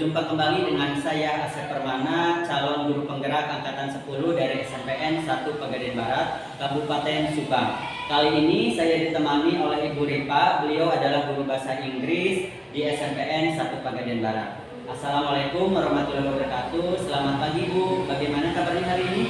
Berjumpa kembali dengan saya Asep Permana, calon guru penggerak angkatan 10 dari SMPN 1 Pegadaian Barat, Kabupaten Subang. Kali ini saya ditemani oleh Ibu Ripa, beliau adalah guru bahasa Inggris di SMPN 1 Pegadaian Barat. Assalamualaikum warahmatullahi wabarakatuh. Selamat pagi Bu, bagaimana kabarnya hari ini?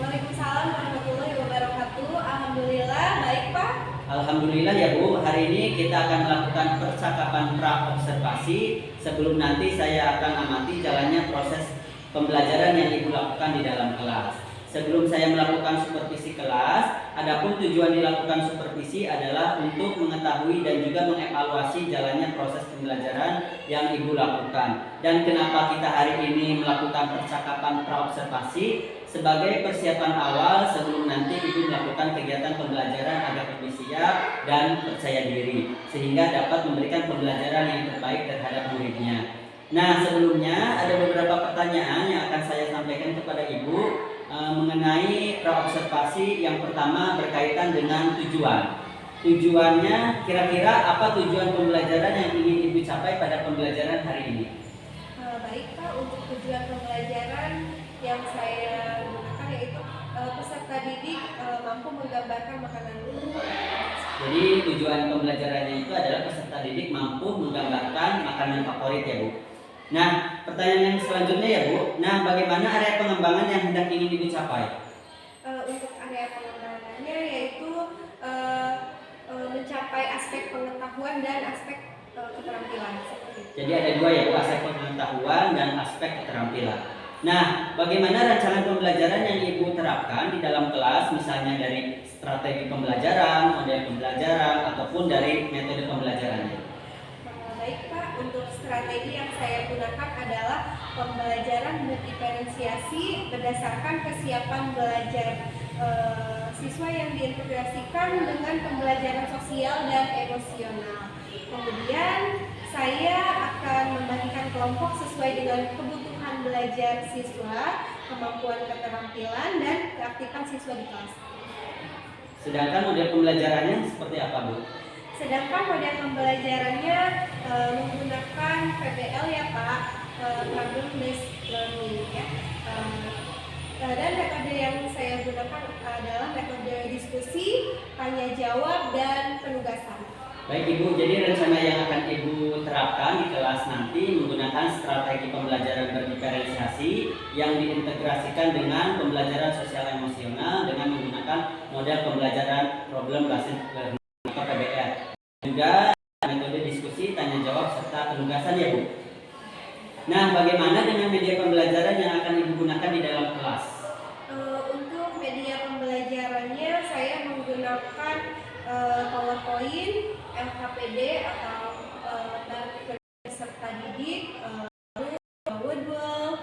Waalaikumsalam warahmatullahi wabarakatuh. Alhamdulillah, baik Pak. Alhamdulillah ya Bu, hari ini kita akan melakukan percakapan pra-observasi sebelum nanti saya akan amati jalannya proses pembelajaran yang Ibu lakukan di dalam kelas. Sebelum saya melakukan supervisi kelas, adapun tujuan dilakukan supervisi adalah untuk mengetahui dan juga mengevaluasi jalannya proses pembelajaran yang Ibu lakukan. Dan kenapa kita hari ini melakukan percakapan pra-observasi? Sebagai persiapan awal sebelum nanti Ibu melakukan kegiatan pembelajaran agar lebih siap dan percaya diri, sehingga dapat memberikan pembelajaran yang terbaik terhadap muridnya. Nah, sebelumnya ada beberapa pertanyaan yang akan saya sampaikan kepada Ibu mengenai pra-observasi. Yang pertama berkaitan dengan tujuan. Tujuannya, kira-kira apa tujuan pembelajaran yang ingin Ibu capai pada pembelajaran hari ini? Baik Pak, untuk tujuan pembelajaran yang saya gunakan yaitu peserta didik mampu menggambarkan makanan dulu. Jadi tujuan pembelajarannya itu adalah peserta didik mampu menggambarkan makanan favorit ya Bu. Nah, pertanyaan yang selanjutnya ya Bu. Nah, bagaimana area pengembangan yang hendak ingin Ibu capai? Untuk area pengembangannya yaitu mencapai aspek pengetahuan dan aspek keterampilan. Jadi ada dua ya Bu, aspek pengetahuan dan aspek keterampilan. Nah, bagaimana rancangan pembelajaran yang Ibu terapkan di dalam kelas, misalnya dari strategi pembelajaran, model pembelajaran, ataupun dari metode pembelajarannya? Baik Pak, untuk strategi yang saya gunakan adalah pembelajaran diferensiasi berdasarkan kesiapan belajar siswa yang diintegrasikan dengan pembelajaran sosial dan emosional. Kemudian saya akan membagikan kelompok sesuai dengan kebutuhan belajar siswa, kemampuan keterampilan, dan keaktifan siswa di kelas. Sedangkan model pembelajarannya seperti apa Bu? Sedangkan model pembelajarannya menggunakan PBL ya Pak, Problem Based Learning ya. Dan metode yang saya gunakan adalah metode diskusi, tanya jawab, dan penugasan. Baik Ibu, jadi rencana yang akan Ibu terapkan di kelas nanti menggunakan strategi pembelajaran berdiferensiasi yang diintegrasikan dengan pembelajaran sosial emosional dengan menggunakan model pembelajaran Problem Based Learning atau PBL. Juga metode diskusi, tanya jawab, serta penugasan ya Bu. Nah, bagaimana dengan media pembelajaran yang akan Ibu gunakan di dalam kelas? Untuk media pembelajarannya saya menggunakan PowerPoint, LKPD atau dari peserta didik, Woodwall,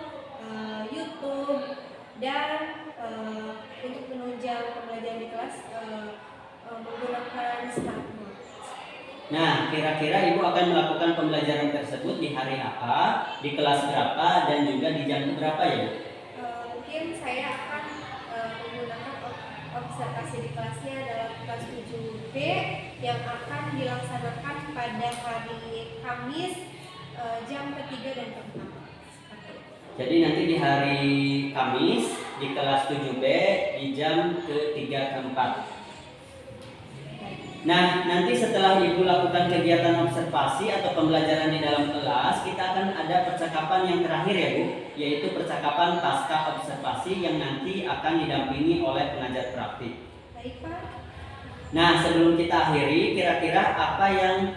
YouTube, dan untuk menunjang pembelajaran di kelas menggunakan Smartboard. Nah, kira-kira Ibu akan melakukan pembelajaran tersebut di hari apa, di kelas berapa, dan juga di jam berapa ya Bu? Mungkin saya akan menggunakan observasi di kelasnya dalam kelas 7B yang akan dilaksanakan pada hari Kamis jam ketiga dan keempat. Jadi nanti di hari Kamis di kelas 7B di jam ke-3 ke-4. Nah, nanti setelah Ibu lakukan kegiatan observasi atau pembelajaran di dalam kelas, kita akan ada percakapan yang terakhir ya Bu, yaitu percakapan pasca observasi yang nanti akan didampingi oleh pengajar praktik. Baik Pak. Nah, sebelum kita akhiri, kira-kira apa yang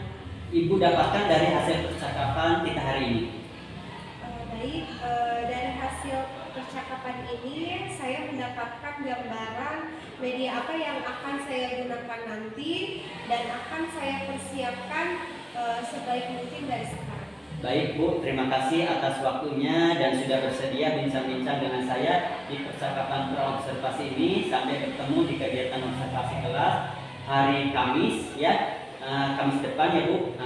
Ibu dapatkan dari hasil percakapan kita hari ini? Baik, dari hasil percakapan ini saya mendapatkan gambaran media apa yang akan saya gunakan nanti dan akan saya persiapkan sebaik mungkin dari sekarang. Baik Bu, terima kasih atas waktunya dan sudah bersedia bincang-bincang dengan saya di percakapan pra-observasi ini. Sampai bertemu di kegiatan observasi kelas hari Kamis ya, Kamis depan ya Bu.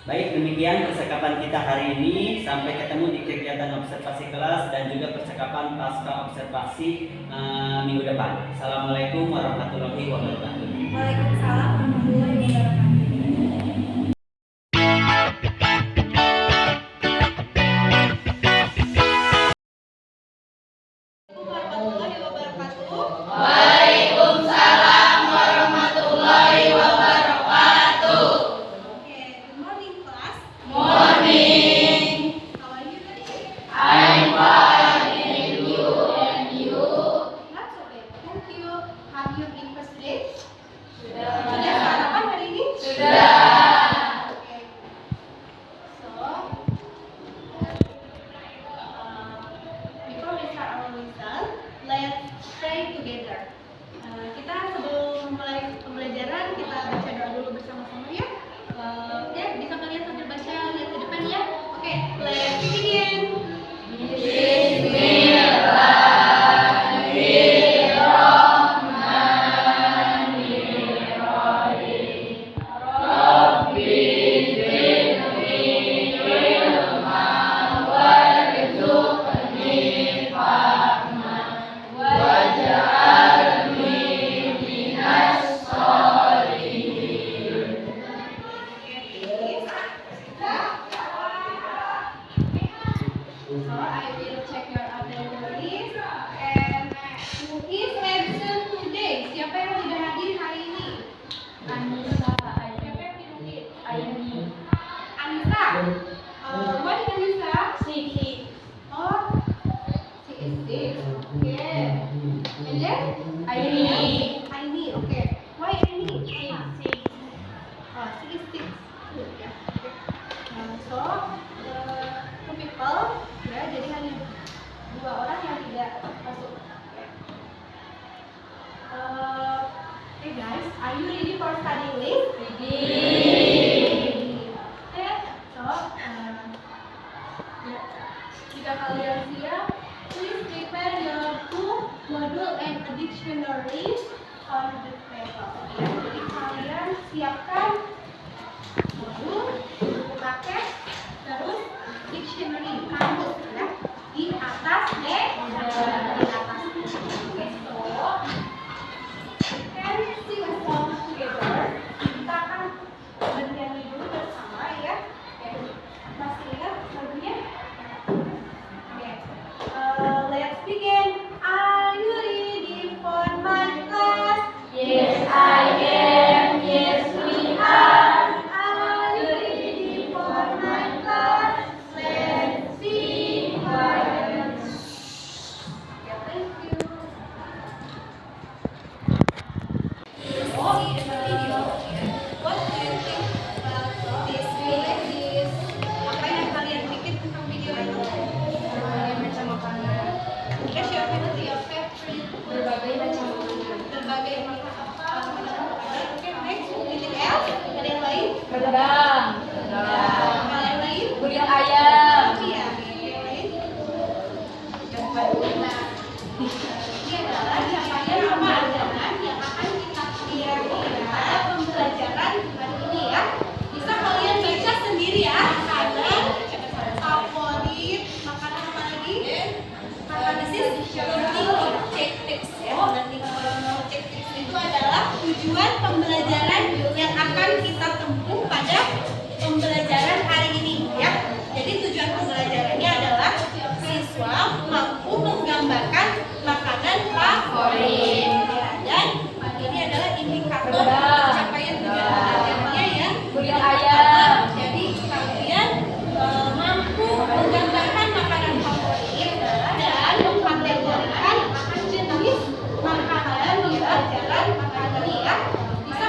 Baik, demikian percakapan kita hari ini. Sampai ketemu di kegiatan observasi kelas dan juga percakapan pasca observasi minggu depan. Assalamualaikum warahmatullahi wabarakatuh. Waalaikumsalam warahmatullahi wabarakatuh. memulai pembelajaran, kita baca doa dulu bersama-sama ya. Ya, bisa kalian sambil baca lihat ke depan ya. Oke, let's begin. So I will check your attendance and who is absent today? Siapa yang tidak hadir hari ini? Anissa. Siapa yang tidak hadir? Ayani. Anissa. What is Anissa? Six. Oh, she is six. Okay. And then Aini. Aini. Okay. Why Aini? Six. Oh, she is six. Good. Yeah. Okay. So two people. Ya, jadi hanya 2 orang yang tidak masuk. Okay guys, are you ready for studying list? Ready. Okay, so ya, jika kalian siap, please prepare your book, module, and a dictionary on the table. Ya, jadi kalian siapkan modul, buku paket, terus dictionary, kamus ya, di atas meja. Oke, so can sing a song together. Kita akan bernyanyi dulu bersama ya. Oke, masih ingat lagunya? Oke, let's begin. Are you ready for my class? Yes, I am. Yes, we are. Are you ready for my class? Let's be quiet. Yeah, thank you. Oh, it's a video. What do you think about this video? Apa yang kalian pikir tentang video itu? Macam makanan. Kita share your favorite berbagai macam makanan. Berbagai macam apa? Oke, next. Anything else? Ada yang lain? Rendang. Hal yang lain? Kulit ayam. Iya. Yang lain? Nah, ini adalah capaian pembelajaran yang akan kita pelajari pada pembelajaran hari ini ya. Bisa kalian baca sendiri ya. Makanan favorit, makanan apa lagi? Makanan learning objectives ya. Learning objectives itu adalah tujuan pembelajaran yang akan kita tempuh pada pembelajaran hari ini ya. Jadi tujuan pembelajarannya adalah siswa mampu menggambarkan makanan favorit ya. Dan ini adalah indikator pencapaian tujuan pembelajarannya ya. Kulit ayam. Jadi kalian mampu menggambarkan makanan favorit dan mengkategorikan jenis makanan di pelajaran hari ini ya. Bisa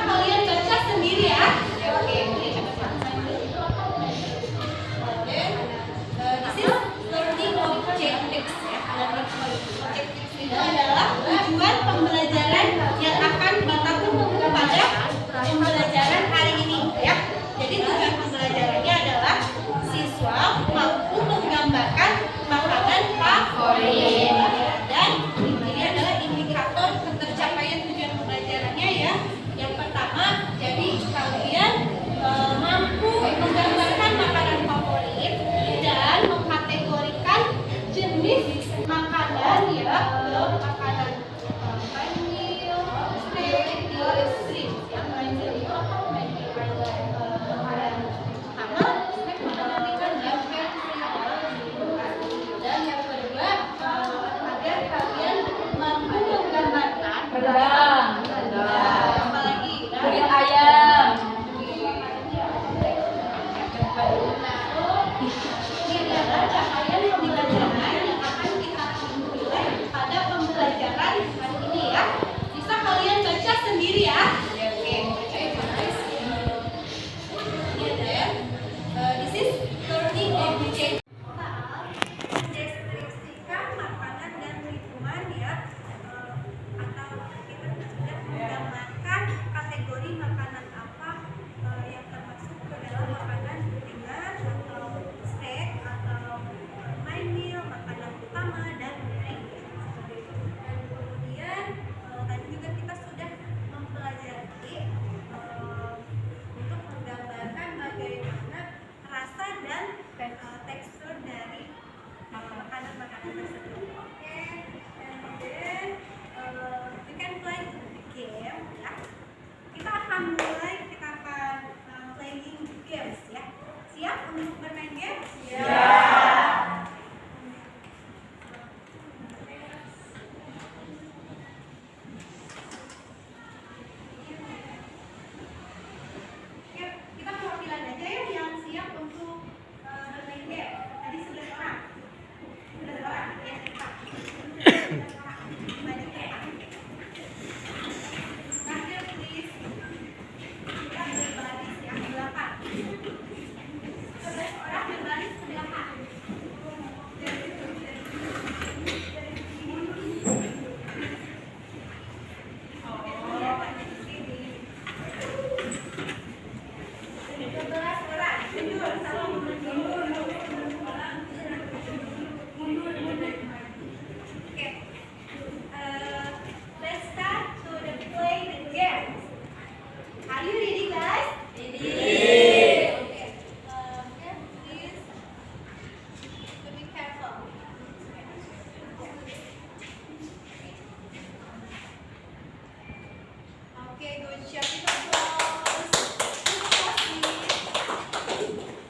Good job, kita applause.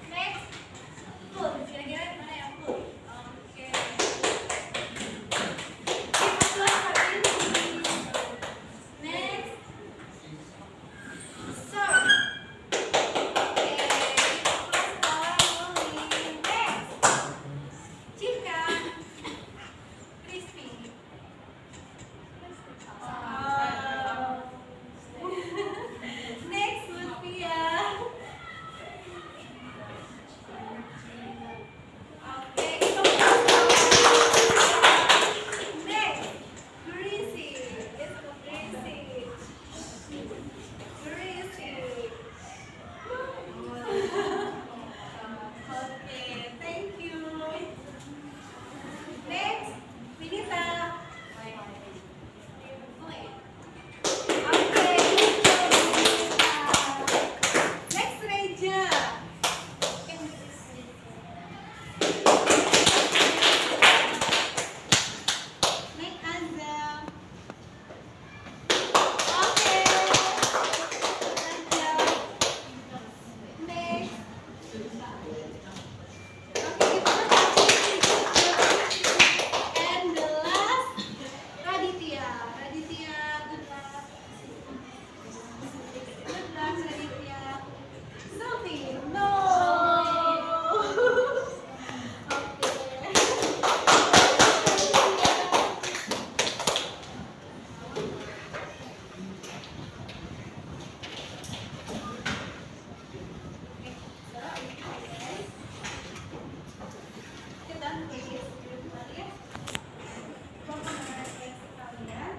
Next, food. Kira-kira mana yang food? Oke. Kita applause hari ini. Next, serve. Oke, kita applause lagi. Next, chicken. Crispy. Next, Lutfia. Oke, itu next, greasy. It's greasy. Greasy. Oke, thank you. Next, Vinita. Oke, next Reja. Next Azza. Oke, Azza. Next. Oke, and the last Raditya. Raditya, good luck. Good luck, Raditya. Sophie, no. Kita tulis kalian.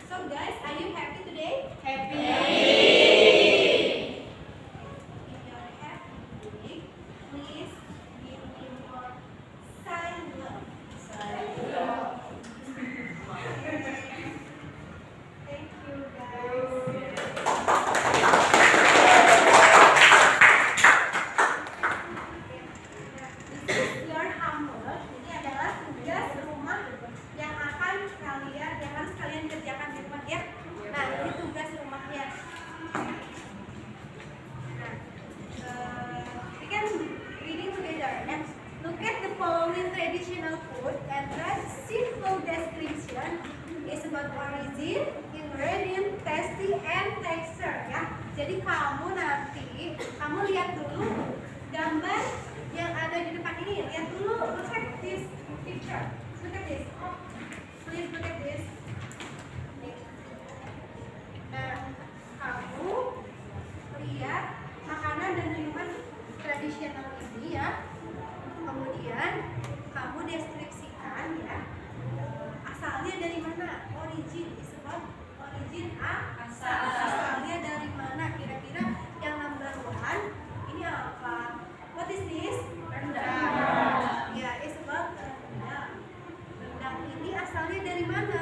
So guys, are you happy today? Happy. If you are happy, please give me your sign love. Thank you guys. This is your homework. Ini adalah tugas rumah yang harus kalian kerjakan di rumah ya. Nah, ini tugas rumahnya. Nah, we can reading together. Next, look at the following traditional food and write simple description. It's about origin, ingredient, tasty, and texture ya. Jadi kamu nanti lihat dulu gambar yang ada di depan ini. Lihat dulu, look at this picture. Look at this. Please look at this. Nah, kamu lihat makanan dan minuman tradisional ini ya. Kemudian kamu deskripsikan ya. Asalnya dari mana? Origin, disebut origin asal. Asalnya dari mana? Kira-kira yang number one ini apa? What is this? Rendang. Ya, it's about rendang. Rendang ini asalnya dari mana?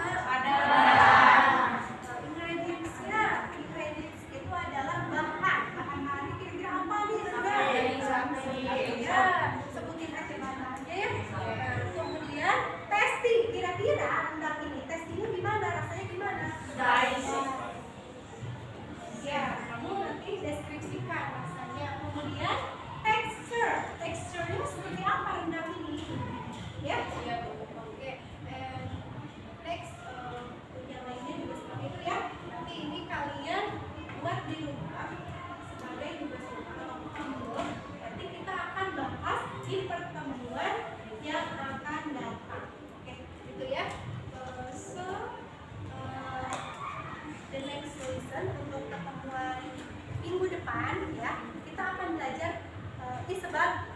Ingredients itu adalah bahan. Bahan-bahannya kira-kira apa nih? Ya, sebutin aja bahan-bahannya ya. Nah, kemudian tasty. Kira-kira rendang ini tastinya gimana? Rasanya gimana? Ya, kamu nanti deskripsikan rasanya. Kemudian texture-nya seperti apa rendang ini? Ya, oke. And next, yang lainnya juga seperti itu ya. Nanti ini kalian buat di rumah sebagai tugas rumah. Nanti kita akan bahas di pertemuan yang akan datang. Oke, gitu ya. The next lesson untuk pertemuan minggu depan ya, kita akan belajar is about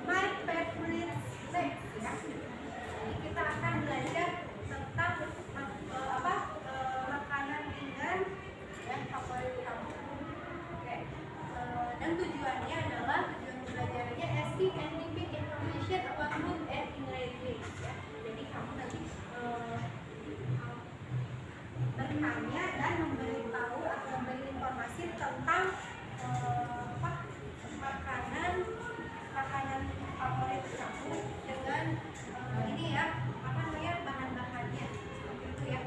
my favorite snack ya. Jadi kita akan belajar tentang makanan ringan ya favorit kamu. Oke. Dan tujuan pembelajarannya asking and giving information about food and ingredients ya. Jadi kamu nanti bertanya dan memberitahu atau memberi informasi tentang makanan favorit kamu dengan ini ya, apa namanya, bahan-bahannya seperti itu ya.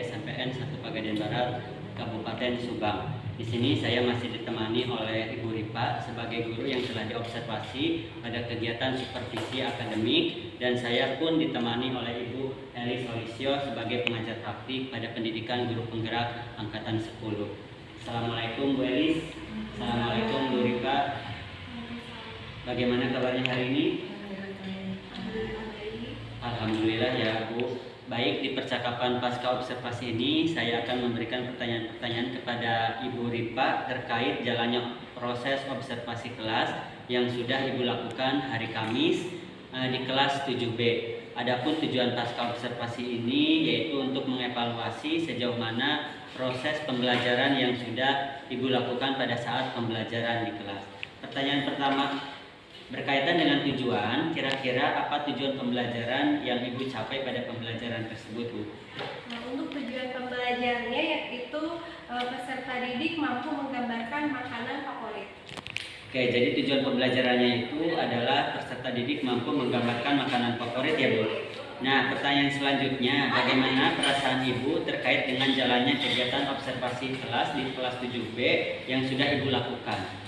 SMPN 1 Pegadaian Barat, Kabupaten Subang. Di sini saya masih ditemani oleh Ibu Ripa sebagai guru yang telah diobservasi pada kegiatan supervisi akademik, dan saya pun ditemani oleh Ibu Elis Holisio sebagai pengajar praktik pada pendidikan guru penggerak angkatan 10. Assalamualaikum Bu Elis. Assalamualaikum Bu Ripa. Bagaimana kabarnya hari ini? Alhamdulillah ya Bu. Baik, di percakapan pasca observasi ini saya akan memberikan pertanyaan-pertanyaan kepada Ibu Ripa terkait jalannya proses observasi kelas yang sudah Ibu lakukan hari Kamis di kelas 7B. Adapun tujuan pasca observasi ini yaitu untuk mengevaluasi sejauh mana proses pembelajaran yang sudah Ibu lakukan pada saat pembelajaran di kelas. Pertanyaan pertama, berkaitan dengan tujuan, kira-kira apa tujuan pembelajaran yang Ibu capai pada pembelajaran tersebut, Bu? Nah, untuk tujuan pembelajarannya yaitu peserta didik mampu menggambarkan makanan favorit. Oke, jadi tujuan pembelajarannya itu adalah peserta didik mampu menggambarkan makanan favorit ya, Bu? Nah, pertanyaan selanjutnya, bagaimana perasaan Ibu terkait dengan jalannya kegiatan observasi kelas di kelas 7B yang sudah Ibu lakukan?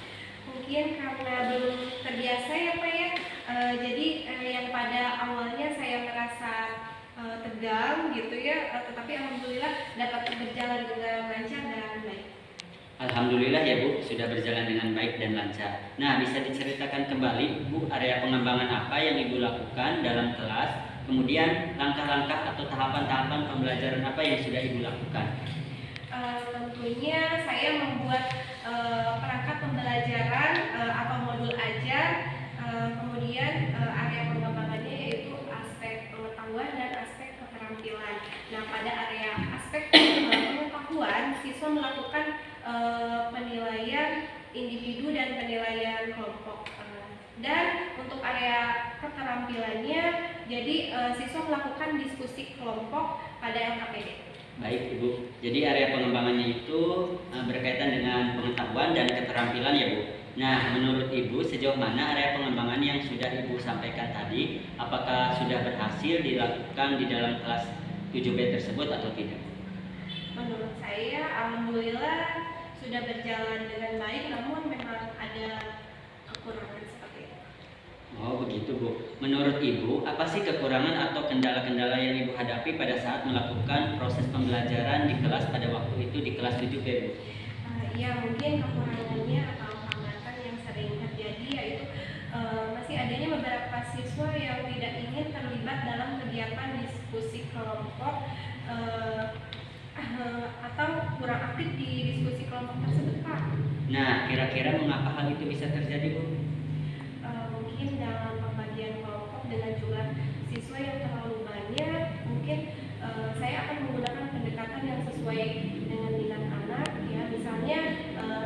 Mungkin karena belum terbiasa ya Pak ya, jadi yang pada awalnya saya merasa tegang gitu ya, tetapi alhamdulillah dapat berjalan dengan lancar dan baik. Alhamdulillah ya Bu, sudah berjalan dengan baik dan lancar. Nah, bisa diceritakan kembali Bu, area pengembangan apa yang Ibu lakukan dalam kelas, kemudian langkah-langkah atau tahapan-tahapan pembelajaran apa yang sudah Ibu lakukan? Tentunya saya membuat perangkat pembelajaran atau modul ajar, kemudian area pengembangannya yaitu aspek pengetahuan dan aspek keterampilan. Nah, pada area aspek pengetahuan, siswa melakukan penilaian individu dan penilaian kelompok. Dan untuk area keterampilannya, jadi siswa melakukan diskusi kelompok pada LKPD. Baik Ibu, jadi area pengembangannya itu berkaitan dengan pengetahuan dan keterampilan ya Bu. Nah, menurut Ibu sejauh mana area pengembangan yang sudah Ibu sampaikan tadi, apakah sudah berhasil dilakukan di dalam kelas 7B tersebut atau tidak? Menurut saya alhamdulillah sudah berjalan dengan baik, namun memang ada kekurangan seperti itu. Oh begitu Bu. Menurut Ibu, apa sih kekurangan atau kendala-kendala yang Ibu hadapi pada saat melakukan proses pembelajaran di kelas pada waktu itu di kelas 7B Bu? Ya mungkin kekurangannya atau hambatan yang sering terjadi yaitu masih adanya beberapa siswa yang tidak ingin terlibat dalam kegiatan diskusi kelompok atau kurang aktif di diskusi kelompok tersebut Pak. Nah, kira-kira mengapa hal itu bisa terjadi Bu? Mungkin dalam pembagian kelompok dengan jumlah siswa yang terlalu banyak, mungkin saya akan menggunakan pendekatan yang sesuai dengan minat anak ya. Misalnya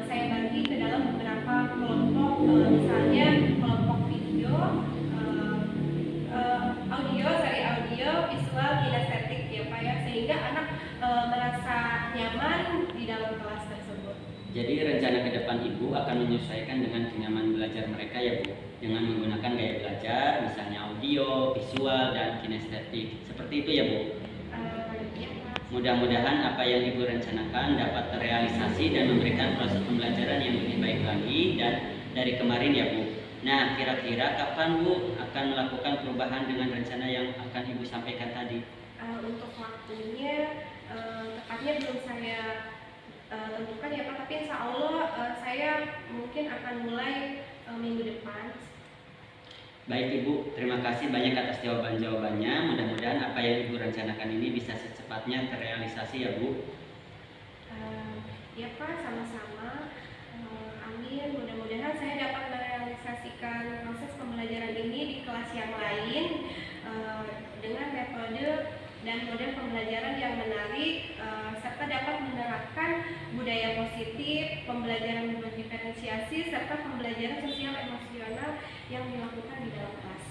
saya bagi ke dalam beberapa kelompok, misalnya kelompok video, audio, visual, kinestetik ya Pak ya, sehingga anak merasa nyaman di dalam kelas tersebut. Jadi rencana ke depan Ibu akan menyesuaikan dengan kenyamanan belajar mereka ya Bu, dengan menggunakan gaya belajar misalnya audio, visual, dan kinestetik. Seperti itu ya Bu? Ya, Mudah-mudahan apa yang Ibu rencanakan dapat terrealisasi dan memberikan proses pembelajaran yang lebih baik lagi dan dari kemarin ya Bu. Nah, kira-kira kapan Bu akan melakukan perubahan dengan rencana yang akan Ibu sampaikan tadi? Untuk waktunya tepatnya belum saya tentukan ya Pak, tapi insya Allah saya mungkin akan mulai minggu depan. Baik Ibu, terima kasih banyak atas jawaban-jawabannya. Mudah-mudahan apa yang Ibu rencanakan ini bisa secepatnya terrealisasi ya Bu. Ya Pak, sama-sama. Amin. Mudah-mudahan saya dapat merealisasikan proses pembelajaran ini di kelas yang lain dengan metode dan model pembelajaran yang menarik, serta dapat menerapkan budaya positif, pembelajaran berdiferensiasi, serta pembelajaran sosial emosional yang dilakukan di dalam kelas.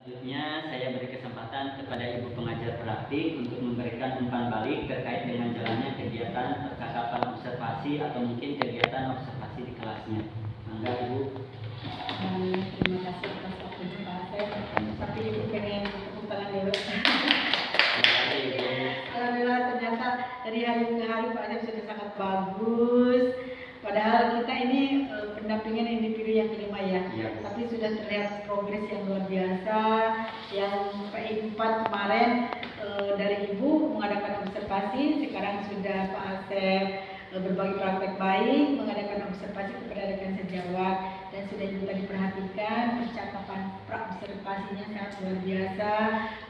Selanjutnya saya beri kesempatan kepada Ibu pengajar praktik untuk memberikan umpan balik terkait dengan jalannya kegiatan percakapan observasi atau mungkin kegiatan observasi di kelasnya. Mangga Ibu. Terima kasih atas waktunya Pak Asep. Tapi Ibu pengen tepuk tangan dulu. Terima kasih Ibu. dari hari ke hari Pak Asep sudah sangat bagus. Padahal kita ini pendampingan individu yang kelima ya, tapi sudah terlihat progres yang luar biasa. Yang PI 4 kemarin dari Ibu mengadakan observasi, sekarang sudah Pak Asep berbagi praktek baik, mengadakan observasi kepada rekan sejawat, dan sudah Ibu tadi perhatikan percakapan pra-observasinya sangat luar biasa,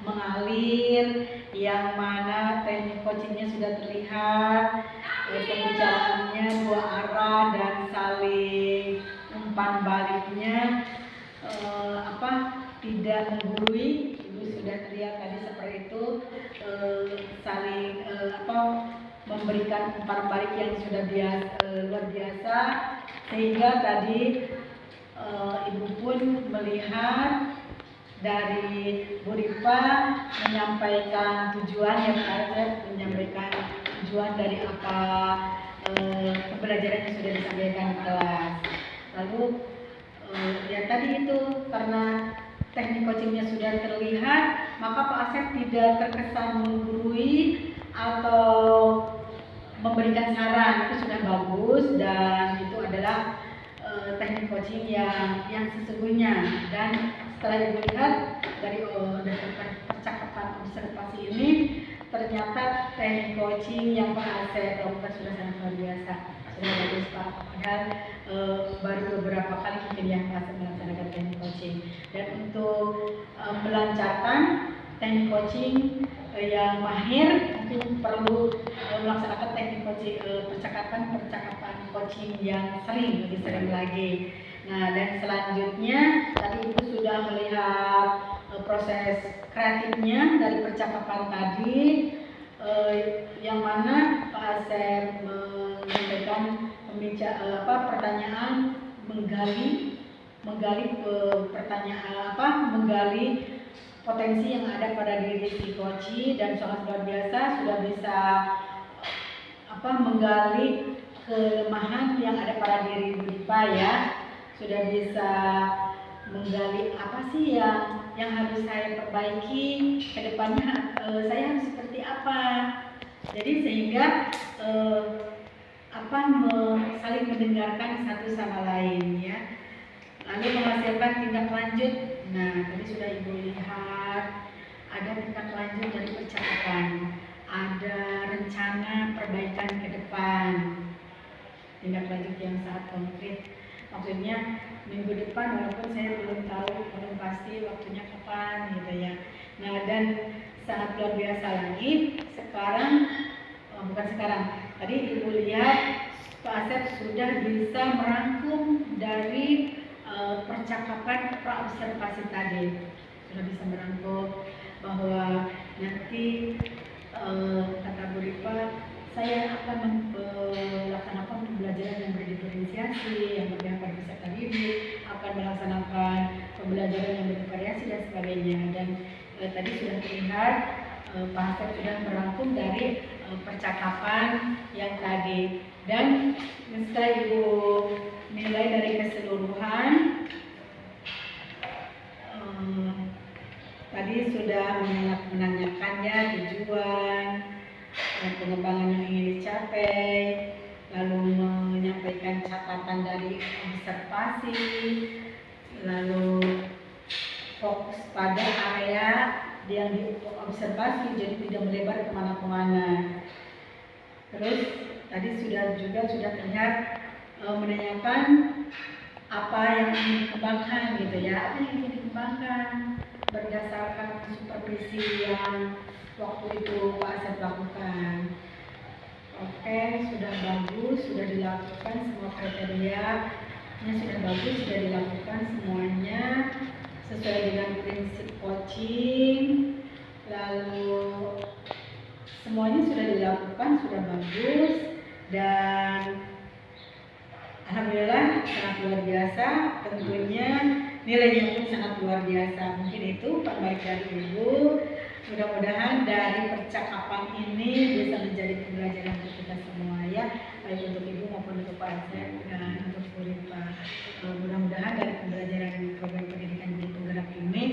mengalir, yang mana teknik coachingnya sudah terlihat, pembicaraannya dua arah dan saling umpan baliknya tidak menggurui. Ibu sudah terlihat tadi seperti itu, saling memberikan umpan balik yang sudah luar biasa, sehingga tadi Ibu pun melihat dari Bu Ripa menyampaikan tujuan yang menyampaikan tujuan dari apa pembelajaran yang sudah disampaikan di kelas. Lalu ya tadi itu karena teknik coachingnya sudah terlihat, maka Pak Asep tidak terkesan menggurui atau memberikan saran. Itu sudah bagus, dan itu adalah teknik coaching yang sesungguhnya. Dan setelah Ibu lihat dari percakapan observasi ini, ternyata teknik coaching yang Pak Asep lakukan sudah sangat luar biasa, sudah bagus Pak. Padahal baru beberapa kali mungkin yang Pak Asep melaksanakan teknik coaching. Dan untuk melancarkan teknik coaching yang mahir, mungkin perlu melaksanakan teknik coaching percakapan coaching yang lebih sering lagi. Nah, dan selanjutnya tadi Ibu sudah melihat proses kreatifnya dari percakapan tadi, yang mana Pak Asep menyampaikan pertanyaan, menggali pertanyaan menggali potensi yang ada pada diri si coach, dan sangat luar biasa sudah bisa menggali kelemahan yang ada pada diri Bu Dipa ya, sudah bisa menggali apa sih yang harus saya perbaiki ke depannya, saya harus seperti apa. Jadi sehingga saling mendengarkan satu sama lain ya, lalu menghasilkan tindak lanjut. Nah, tadi sudah Ibu lihat ada tindak lanjut dari percakapan, ada rencana perbaikan ke depan, tindak lanjut yang sangat konkret. Maksudnya minggu depan, walaupun saya belum pasti waktunya kapan gitu ya. Nah, dan sangat luar biasa lagi tadi Ibu lihat Pak Asep sudah bisa merangkum dari percakapan pra-observasi tadi, sudah bisa merangkum bahwa nanti kata Bu Ripa, saya akan melaksanakan pembelajaran yang berdiferensiasi, yang berdasarkan wisata diri, akan melaksanakan pembelajaran yang bervariasi dan sebagainya. Dan tadi sudah terlihat Pak Asep sudah merangkum dari percakapan yang tadi. Dan setelah Ibu nilai dari keseluruhan, tadi sudah menanyakannya tujuan, pengembangan yang ingin dicapai, lalu menyampaikan catatan dari observasi, lalu fokus pada area yang diobservasi, jadi tidak melebar kemana-mana. Terus tadi sudah terlihat menanyakan apa yang ingin dikembangkan gitu ya, apa yang ingin dikembangkan berdasarkan supervisi yang waktu itu Pak Asep lakukan. Oke, sudah bagus, sudah dilakukan semua kriterianya, sudah bagus, sudah dilakukan semuanya sesuai dengan prinsip coaching, lalu semuanya sudah dilakukan, sudah bagus, dan alhamdulillah sangat luar biasa. Tentunya nilainya pun sangat luar biasa. Mungkin itu baik dari Ibu. Mudah-mudahan dari percakapan ini bisa menjadi pembelajaran untuk kita semua ya, baik untuk Ibu maupun untuk Pak Asep dan untuk Bu Ripa. Mudah-mudahan dari pembelajaran program pendidikan Jadi Penggerak ini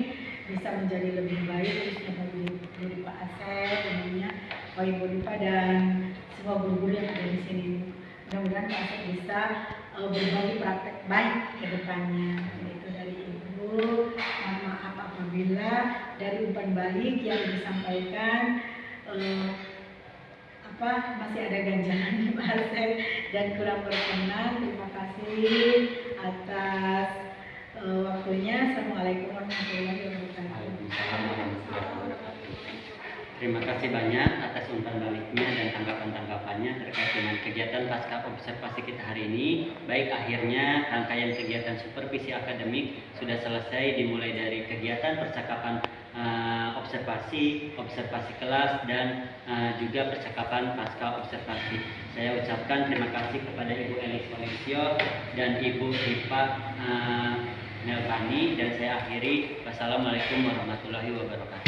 bisa menjadi lebih baik, khususnya bagi Pak Asep, tentunya bagi Bu Rifa dan semua guru-guru yang ada di sini. Mudah-mudahan Pak Asep bisa berbagi praktek baik ke depannya. Itu dari Ibu. Mohon maaf apabila dari umpan balik yang disampaikan masih ada ganjalan di Pak Asep dan kurang berkenan. Terima kasih atas waktunya. Assalamualaikum warahmatullahi wabarakatuh. Waalaikumsalam warahmatullahi wabarakatuh. Terima kasih banyak atas umpan baliknya dan tanggapan-tanggapannya terkait dengan kegiatan pasca observasi kita hari ini. Baik, akhirnya rangkaian kegiatan supervisi akademik sudah selesai, dimulai dari kegiatan percakapan observasi kelas dan juga percakapan pasca observasi. Saya ucapkan terima kasih kepada Ibu Elis Oleksio dan Ibu Rifa Nelvani, dan saya akhiri. Wassalamualaikum warahmatullahi wabarakatuh.